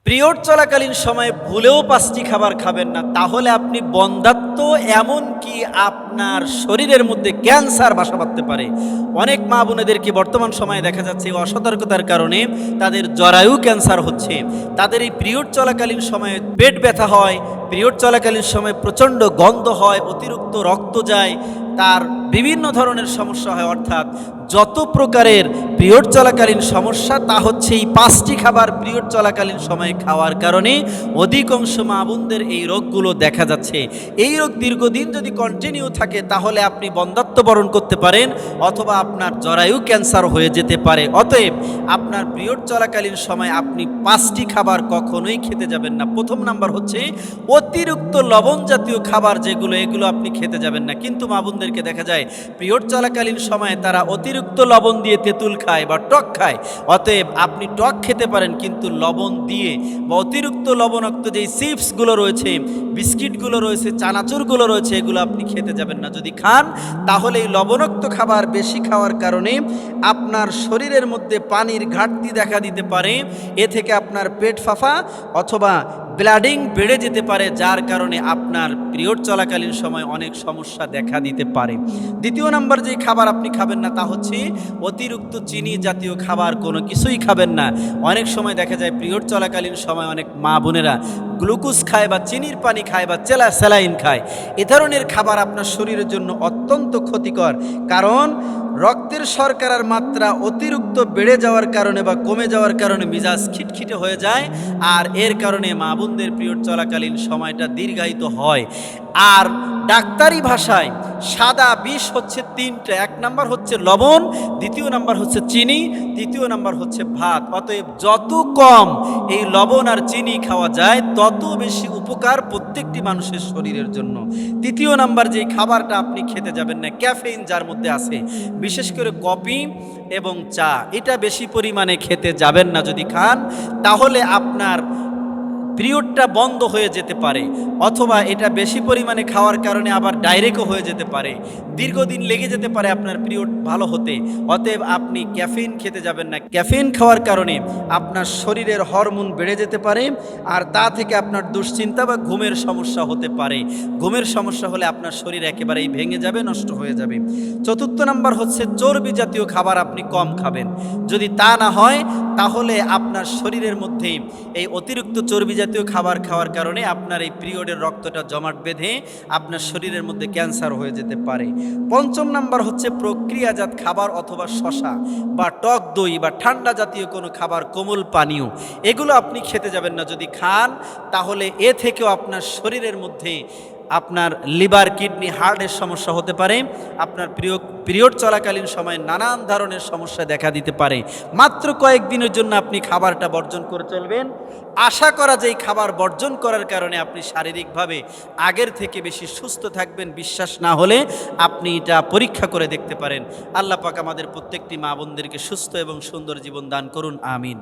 Period চলাকালীন সময়ে ভুলেও ৫টি খাবার খাবেন না, তাহলে আপনি বন্ধ্যাত্ব এমনকি আপনার শরীরের মধ্যে ক্যান্সার বাসা বাঁধতে পারে। অনেক মা বোনেদেরকে বর্তমান সময়ে দেখা যাচ্ছে অসতর্কতার কারণে তাদের জরায়ু ক্যান্সার হচ্ছে। তাদের এই পিরিয়ড চলাকালীন সময়ে পেট ব্যথা হয়, পিরিয়ড চলাকালীন সময়ে প্রচণ্ড গন্ধ হয়, অতিরিক্ত রক্ত যায়, তার বিভিন্ন ধরনের সমস্যা হয়। অর্থাৎ যত প্রকারের পিরিয়ড চলাকালীন সমস্যা তা হচ্ছে এই ৫টি খাবার পিরিয়ড চলাকালীন সময়ে খাওয়ার কারণে অধিকাংশ মা বোনদের এই রোগগুলো দেখা যাচ্ছে। এই রোগ দীর্ঘদিন যদি কন্টিনিউ থাকে তাহলে আপনি বন্ধ্যাত্ব বরণ করতে পারেন, অথবা আপনার জরায়ু ক্যান্সার হয়ে যেতে পারে। অতএব আপনার পিরিয়ড চলাকালীন সময় আপনি ৫টি খাবার কখনোই খেতে যাবেন না। প্রথম নাম্বার হচ্ছে অতিরিক্ত লবণ জাতীয় খাবার, এগুলো আপনি খেতে যাবেন না। কিন্তু মা বোনদেরকে দেখা যায় পিরিয়ড চলাকালীন সময়ে তারা অতিরিক্ত লবণ দিয়ে তেঁতুল খায় বা টক খায়। অতএব আপনি টক খেতে পারেন, কিন্তু লবণ দিয়ে বা অতিরিক্ত লবণাক্ত যেই চিপসগুলো রয়েছে, বিস্কিটগুলো রয়েছে, চানাচুরগুলো রয়েছে, এগুলো আপনি খেতে যাবেন না। যদি খান তাহলে এই লবণাক্ত খাবার বেশি খাওয়ার কারণে আপনার শরীরের মধ্যে পানির ঘাটতি দেখা দিতে পারে। এ থেকে আপনার পেট ফাঁপা অথবা ব্লিডিং বেড়ে যেতে পারে, যার কারণে আপনার পিরিয়ড চলাকালীন সময় অনেক সমস্যা দেখা দিতে পারে। দ্বিতীয় নাম্বার যে খাবার আপনি খাবেন না তা হচ্ছে অতিরিক্ত চিনি জাতীয় খাবার, কোনো কিছুই খাবেন না। অনেক সময় দেখা যায় পিরিয়ড চলাকালীন সময় অনেক মা বোনেরা গ্লুকোজ খায় বা চিনির পানি খায় বা স্যালাইন খায়। এ ধরনের খাবার আপনার শরীরের জন্য অত্যন্ত ক্ষতিকর, কারণ রক্তের শর্করার মাত্রা অতিরিক্ত বেড়ে যাওয়ার কারণে বা কমে যাওয়ার কারণে মিজাজ খিটখিটে হয়ে যায়, আর এর কারণে মা বোনদের পিরিয়ড চলাকালীন সময়টা দীর্ঘায়িত হয়। আর ডাক্তারি ভাষায় সাদা বিষ হচ্ছে তিনটে। এক নাম্বার হচ্ছে লবণ, দ্বিতীয় নাম্বার হচ্ছে চিনি, তৃতীয় নাম্বার হচ্ছে ভাত। অতএব যত কম এই লবণ আর চিনি খাওয়া যায় তত বেশি উপকার প্রত্যেকটি মানুষের শরীরের জন্য। তৃতীয় নাম্বার যে খাবারটা আপনি খেতে যাবেন না, ক্যাফেইন যার মধ্যে আছে, বিশেষ করে কফি এবং চা, এটা বেশি পরিমাণে খেতে যাবেন না। যদি খান তাহলে আপনার পিরিয়ডটা বন্ধ হয়ে যেতে পারে, অথবা এটা বেশি পরিমাণে খাওয়ার কারণে আবার ডাইরেক্টও হয়ে যেতে পারে, দীর্ঘদিন লেগে যেতে পারে আপনার পিরিয়ড ভালো হতে। অতএব আপনি ক্যাফেইন খেতে যাবেন না। ক্যাফেইন খাওয়ার কারণে আপনার শরীরের হরমোন বেড়ে যেতে পারে, আর তা থেকে আপনার দুশ্চিন্তা বা ঘুমের সমস্যা হতে পারে। ঘুমের সমস্যা হলে আপনার শরীর একেবারেই ভেঙে যাবে, নষ্ট হয়ে যাবে। চতুর্থ নাম্বার হচ্ছে চর্বি জাতীয় খাবার আপনি কম খাবেন। যদি তা না হয় তাহলে আপনার শরীরের মধ্যে এই অতিরিক্ত চর্বি জাতীয় খাবার খাওয়ার কারণে আপনার এই পিরিয়ডের রক্তটা জমাট বেঁধে আপনার শরীরের মধ্যে ক্যান্সার হয়ে যেতে পারে। পঞ্চম নাম্বার হচ্ছে প্রক্রিয়াজাত খাবার অথবা শসা বা টক দই বা ঠান্ডা জাতীয় কোনো খাবার, কোমল পানীয়, এগুলো আপনি খেতে যাবেন না। যদি খান তাহলে এ থেকেও আপনার শরীরের মধ্যে আপনার লিভার, কিডনি, হার্টের সমস্যা হতে পারে। আপনার পিরিয়ড চলাকালীন সময় নানান ধরনের সমস্যা দেখা দিতে পারে। মাত্র কয়েকদিনের জন্য আপনি খাবারটা বর্জন করে চলবেন। আশা করা যায় খাবার বর্জন করার কারণে আপনি শারীরিকভাবে আগের থেকে বেশি সুস্থ থাকবেন। বিশ্বাস না হলে আপনি এটা পরীক্ষা করে দেখতে পারেন। আল্লাহ পাক আমাদের প্রত্যেকটি মা বোনদেরকে সুস্থ এবং সুন্দর জীবন দান করুন, আমিন।